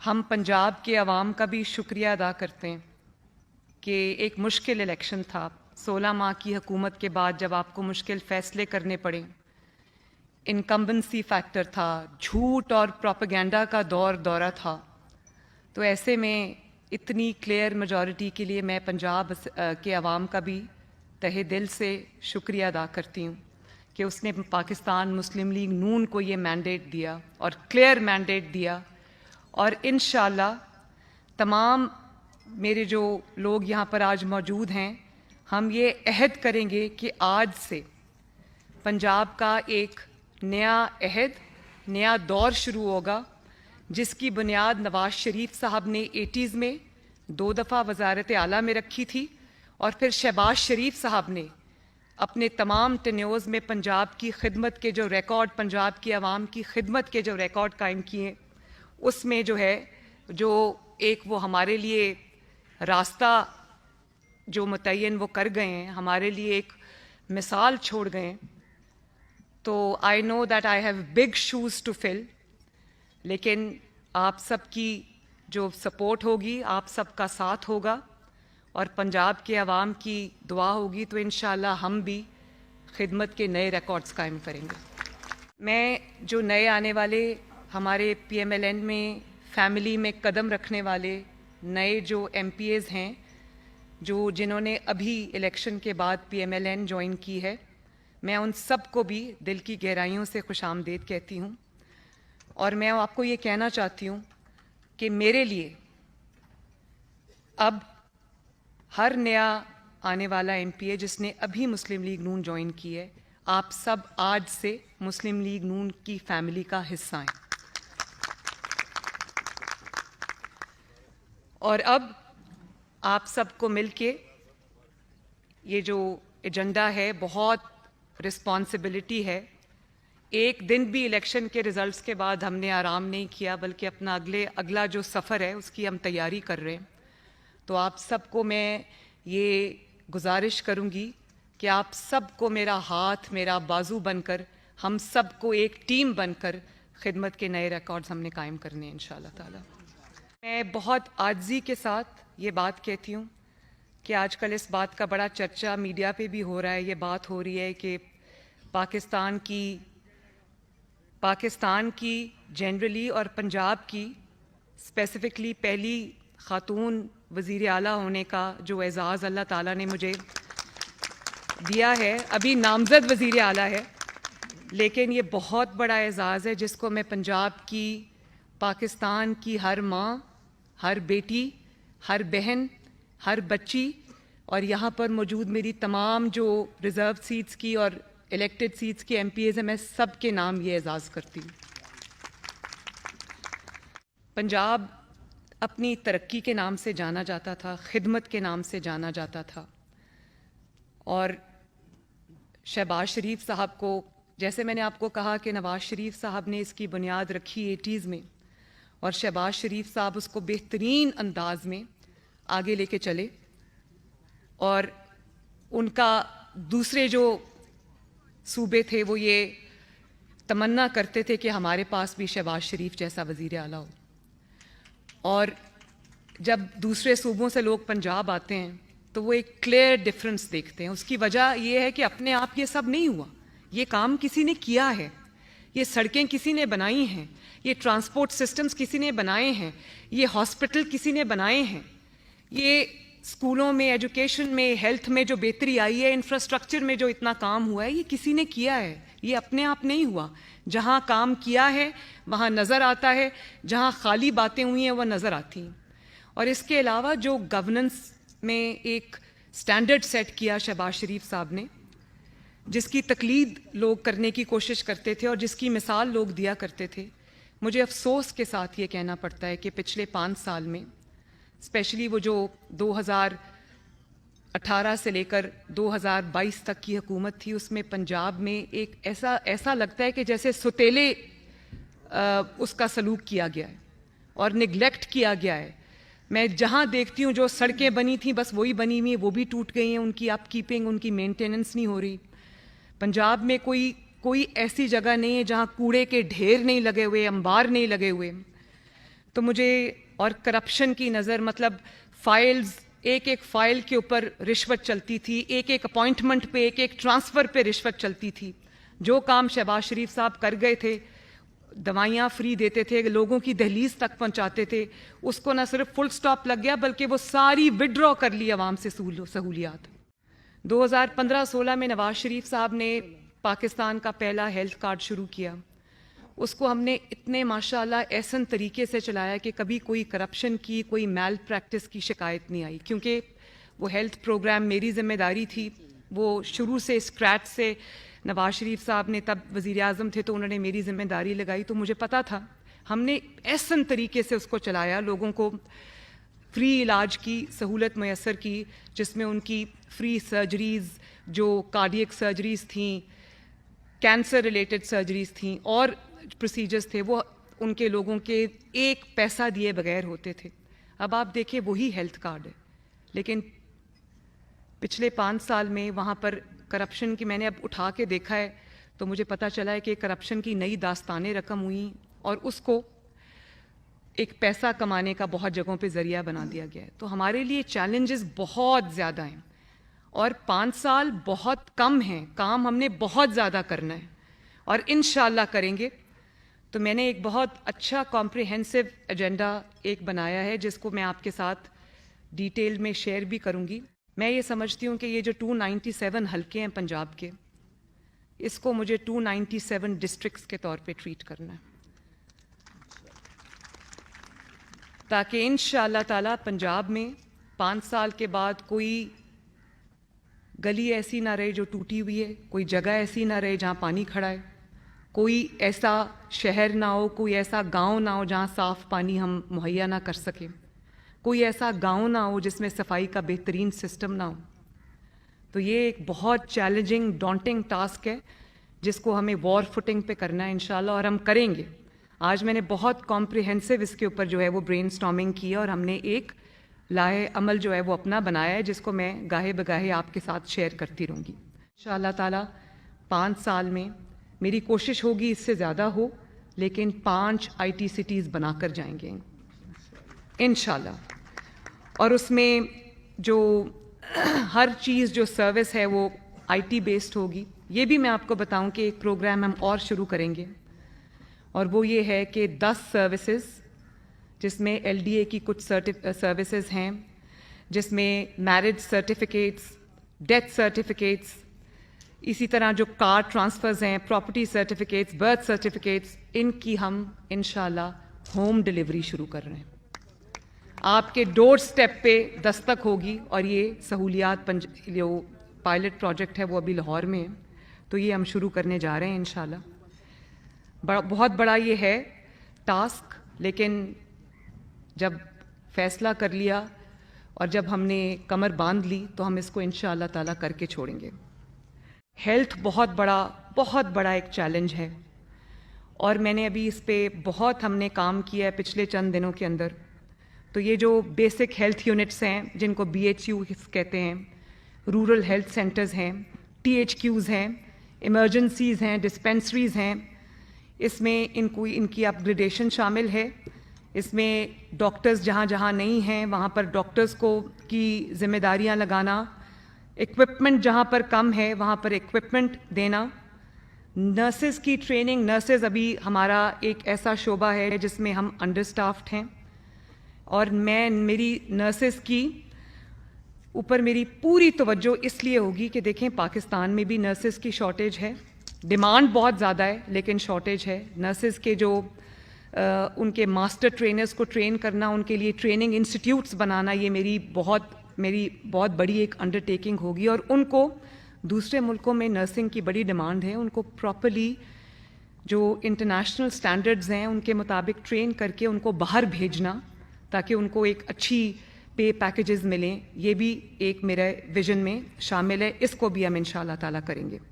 ہم پنجاب کے عوام کا بھی شکریہ ادا کرتے ہیں کہ ایک مشکل الیکشن تھا. 16 ماہ کی حکومت کے بعد جب آپ کو مشکل فیصلے کرنے پڑے، انکمبنسی فیکٹر تھا، جھوٹ اور پروپیگنڈا کا دورہ تھا، تو ایسے میں اتنی کلیئر میجورٹی کے لیے میں پنجاب کے عوام کا بھی تہہ دل سے شکریہ ادا کرتی ہوں کہ اس نے پاکستان مسلم لیگ نون کو یہ مینڈیٹ دیا اور کلیئر مینڈیٹ دیا. اور انشاءاللہ تمام میرے جو لوگ یہاں پر آج موجود ہیں، ہم یہ عہد کریں گے کہ آج سے پنجاب کا ایک نیا عہد، نیا دور شروع ہوگا، جس کی بنیاد نواز شریف صاحب نے 80s میں 2 دفعہ وزارت اعلیٰ میں رکھی تھی، اور پھر شہباز شریف صاحب نے اپنے تمام ٹینیورز میں پنجاب کی خدمت کے جو ریکارڈ، پنجاب کی عوام کی خدمت کے جو ریکارڈ قائم کیے، اس میں جو ہے جو ایک وہ ہمارے لیے راستہ جو متعین وہ کر گئے ہیں، ہمارے لیے ایک مثال چھوڑ گئے ہیں. تو I know that I have big shoes to fill, لیکن آپ سب کی جو سپورٹ ہوگی، آپ سب کا ساتھ ہوگا اور پنجاب کے عوام کی دعا ہوگی تو انشاءاللہ ہم بھی خدمت کے نئے ریکارڈز قائم کریں گے. میں جو نئے آنے والے ہمارے پی ایم ایل این میں فیملی میں قدم رکھنے والے نئے جو ایم پی ایز ہیں، جنہوں نے ابھی الیکشن کے بعد پی ایم ایل این جوائن کی ہے، میں ان سب کو بھی دل کی گہرائیوں سے خوش آمدید کہتی ہوں. اور میں آپ کو یہ کہنا چاہتی ہوں کہ میرے لیے اب ہر نیا آنے والا ایم پی اے جس نے ابھی مسلم لیگ نون جوائن کی ہے، آپ سب آج سے مسلم لیگ نون کی فیملی کا حصہ ہیں. اور اب آپ سب کو مل کے یہ جو ایجنڈا ہے، بہت رسپانسبلٹی ہے. ایک دن بھی الیکشن کے ریزلٹس کے بعد ہم نے آرام نہیں کیا، بلکہ اپنا اگلا جو سفر ہے اس کی ہم تیاری کر رہے ہیں. تو آپ سب کو میں یہ گزارش کروں گی کہ آپ سب کو میرا ہاتھ، میرا بازو بن کر، ہم سب کو ایک ٹیم بن کر خدمت کے نئے ریکارڈز ہم نے قائم کرنے ہیں انشاءاللہ تعالی. میں بہت عاجزی کے ساتھ یہ بات کہتی ہوں کہ آج کل اس بات کا بڑا چرچا میڈیا پہ بھی ہو رہا ہے، یہ بات ہو رہی ہے کہ پاکستان کی جنرلی اور پنجاب کی اسپیسیفکلی پہلی خاتون وزیر اعلیٰ ہونے کا جو اعزاز اللہ تعالیٰ نے مجھے دیا ہے، ابھی نامزد وزیر اعلیٰ ہے، لیکن یہ بہت بڑا اعزاز ہے جس کو میں پنجاب کی، پاکستان کی ہر ماں، ہر بیٹی، ہر بہن، ہر بچی اور یہاں پر موجود میری تمام جو ریزرو سیٹس کی اور الیکٹڈ سیٹس کی ایم پی ایز ہیں، میں سب کے نام یہ اعزاز کرتی ہوں. پنجاب اپنی ترقی کے نام سے جانا جاتا تھا، خدمت کے نام سے جانا جاتا تھا، اور شہباز شریف صاحب کو، جیسے میں نے آپ کو کہا کہ نواز شریف صاحب نے اس کی بنیاد رکھی 80s میں، اور شہباز شریف صاحب اس کو بہترین انداز میں آگے لے کے چلے. اور ان کا دوسرے جو صوبے تھے وہ یہ تمنا کرتے تھے کہ ہمارے پاس بھی شہباز شریف جیسا وزیر اعلیٰ ہو. اور جب دوسرے صوبوں سے لوگ پنجاب آتے ہیں تو وہ ایک کلیئر ڈفرنس دیکھتے ہیں. اس کی وجہ یہ ہے کہ اپنے آپ یہ سب نہیں ہوا، یہ کام کسی نے کیا ہے، یہ سڑکیں کسی نے بنائی ہیں، یہ ٹرانسپورٹ سسٹمز کسی نے بنائے ہیں، یہ ہاسپٹل کسی نے بنائے ہیں، یہ اسکولوں میں، ایجوکیشن میں، ہیلتھ میں جو بہتری آئی ہے، انفراسٹرکچر میں جو اتنا کام ہوا ہے، یہ کسی نے کیا ہے، یہ اپنے آپ نہیں ہوا. جہاں کام کیا ہے وہاں نظر آتا ہے، جہاں خالی باتیں ہوئی ہیں وہ نظر آتی ہیں. اور اس کے علاوہ جو گورننس میں ایک سٹینڈرڈ سیٹ کیا شہباز شریف صاحب نے، جس کی تقلید لوگ کرنے کی کوشش کرتے تھے اور جس کی مثال لوگ دیا کرتے تھے، مجھے افسوس کے ساتھ یہ کہنا پڑتا ہے کہ پچھلے 5 سال میں، اسپیشلی وہ جو 2018 سے لے کر 2022 تک کی حکومت تھی، اس میں پنجاب میں ایک ایسا لگتا ہے کہ جیسے ستیلے اس کا سلوک کیا گیا ہے اور نگلیکٹ کیا گیا ہے. میں جہاں دیکھتی ہوں جو سڑکیں بنی تھیں بس وہی بنی ہوئی ہیں، وہ بھی ٹوٹ گئی ہیں، ان کی اپ کیپنگ، ان کی مینٹیننس نہیں ہو رہی. پنجاب میں کوئی ایسی جگہ نہیں ہے جہاں کوڑے کے ڈھیر نہیں لگے ہوئے، انبار نہیں لگے ہوئے. تو مجھے اور کرپشن کی نظر مطلب فائلز ایک ایک فائل کے اوپر رشوت چلتی تھی, ایک ایک اپوائنٹمنٹ پہ ایک ایک ٹرانسفر پہ رشوت چلتی تھی. جو کام شہباز شریف صاحب کر گئے تھے, دوائیاں فری دیتے تھے, لوگوں کی دہلیز تک پہنچاتے تھے, اس کو نہ صرف فل سٹاپ لگ گیا بلکہ وہ ساری وڈرا کر لی عوام سے سہولیات. 2015-16 میں نواز شریف صاحب نے پاکستان کا پہلا ہیلتھ کارڈ شروع کیا. اس کو ہم نے اتنے ماشاءاللہ احسن طریقے سے چلایا کہ کبھی کوئی کرپشن کی, کوئی میل پریکٹس کی شکایت نہیں آئی, کیونکہ وہ ہیلتھ پروگرام میری ذمہ داری تھی. وہ شروع سے اسکریچ سے نواز شریف صاحب نے تب وزیر اعظم تھے تو انہوں نے میری ذمہ داری لگائی, تو مجھے پتہ تھا. ہم نے احسن طریقے سے اس کو چلایا, لوگوں کو فری علاج کی سہولت میسر کی, جس میں ان کی فری سرجریز, جو کارڈیک سرجریز تھیں, کینسر ریلیٹڈ سرجریز تھیں اور پروسیجرز تھے, وہ ان کے لوگوں کے ایک پیسہ دیے بغیر ہوتے تھے. اب آپ دیکھیں وہی ہیلتھ کارڈ ہے, لیکن پچھلے 5 سال میں وہاں پر کرپشن کی میں نے اب اٹھا کے دیکھا ہے تو مجھے پتہ چلا ہے کہ کرپشن کی نئی داستانیں رقم ہوئیں اور اس کو ایک پیسہ کمانے کا بہت جگہوں پہ ذریعہ بنا دیا گیا ہے. تو ہمارے لیے چیلنجز بہت زیادہ ہیں اور 5 سال بہت کم ہیں, کام ہم نے بہت زیادہ کرنا ہے اور انشاءاللہ کریں گے. تو میں نے ایک بہت اچھا کمپریہنسو ایجنڈا ایک بنایا ہے جس کو میں آپ کے ساتھ ڈیٹیل میں شیئر بھی کروں گی. میں یہ سمجھتی ہوں کہ یہ جو 297 حلقے ہیں پنجاب کے, اس کو مجھے 297 ڈسٹرکٹس کے طور پہ ٹریٹ کرنا ہے, تاکہ انشاءاللہ تعالیٰ پنجاب میں 5 سال کے بعد کوئی گلی ایسی نہ رہے جو ٹوٹی ہوئی ہے, کوئی جگہ ایسی نہ رہے جہاں پانی کھڑا ہے, کوئی ایسا شہر نہ ہو, کوئی ایسا گاؤں نہ ہو جہاں صاف پانی ہم مہیا نہ کر سکیں, کوئی ایسا گاؤں نہ ہو جس میں صفائی کا بہترین سسٹم نہ ہو. تو یہ ایک بہت چیلنجنگ ڈانٹنگ ٹاسک ہے جس کو ہمیں وار فوٹنگ پہ کرنا ہے انشاءاللہ, اور ہم کریں گے. آج میں نے بہت کمپریہنسو اس کے اوپر جو ہے وہ برین سٹارمنگ کی اور ہم نے ایک لائحہ عمل جو ہے وہ اپنا بنایا ہے, جس کو میں گاہے بگاہے آپ کے ساتھ شیئر کرتی رہوں گی. انشاءاللہ تعالیٰ 5 سال میں میری کوشش ہوگی اس سے زیادہ ہو, لیکن 5 IT سٹیز بنا کر جائیں گے انشاءاللہ. اور اس میں جو ہر چیز جو سروس ہے وہ IT بیسڈ ہوگی. یہ بھی میں آپ کو بتاؤں کہ ایک پروگرام ہم اور شروع کریں گے, اور وہ یہ ہے کہ 10 سروسز جس میں LDA کی کچھ سروسز ہیں, جس میں میرج سرٹیفکیٹس, ڈیتھ سرٹیفکیٹس, اسی طرح جو کار ٹرانسفرز ہیں, پراپرٹی سرٹیفکیٹس, برتھ سرٹیفکیٹس, ان کی ہم انشاءاللہ ہوم ڈلیوری شروع کر رہے ہیں. آپ کے ڈور سٹیپ پہ دستک ہوگی, اور یہ سہولیات جو پائلٹ پروجیکٹ ہے وہ ابھی لاہور میں ہے, تو یہ ہم شروع کرنے جا رہے ہیں انشاءاللہ. بہت بڑا یہ ہے ٹاسک, لیکن جب فیصلہ کر لیا اور جب ہم نے کمر باندھ لی تو ہم اس کو انشاءاللہ تعالیٰ کر کے چھوڑیں گے. ہیلتھ بہت بڑا ایک چیلنج ہے, اور میں نے ابھی اس پہ بہت ہم نے کام کیا ہے پچھلے چند دنوں کے اندر. تو یہ جو بیسک ہیلتھ یونٹس ہیں جن کو BHU کہتے ہیں, رورل ہیلتھ سینٹرز ہیں, THQs ہیں, ایمرجنسیز ہیں, ڈسپینسریز ہیں, اس میں ان کی اپ گریڈیشن شامل ہے. اس میں ڈاکٹرز جہاں جہاں نہیں ہیں وہاں پر ڈاکٹرز کو کی ذمہ داریاں لگانا, ایکوپمنٹ جہاں پر کم ہے وہاں پر ایکوپمنٹ دینا, نرسز کی ٹریننگ. نرسز ابھی ہمارا ایک ایسا شعبہ ہے جس میں ہم انڈر سٹافڈ ہیں, اور میری نرسز کی اوپر میری پوری توجہ اس لیے ہوگی کہ دیکھیں پاکستان میں بھی نرسز کی شارٹیج ہے, ڈیمانڈ بہت زیادہ ہے لیکن شارٹیج ہے. نرسز کے جو ان کے ماسٹر ٹرینرز کو ٹرین کرنا, ان کے لیے ٹریننگ انسٹیٹیوٹس بنانا, یہ میری بہت بڑی ایک انڈرٹیکنگ ہوگی. اور ان کو دوسرے ملکوں میں نرسنگ کی بڑی ڈیمانڈ ہے, ان کو پراپرلی جو انٹرنیشنل سٹینڈرڈز ہیں ان کے مطابق ٹرین کر کے ان کو باہر بھیجنا تاکہ ان کو ایک اچھی پے پیکیجز ملیں. یہ بھی ایک میرے ویژن میں شامل ہے, اس کو بھی ہم انشاءاللہ تعالیٰ کریں گے.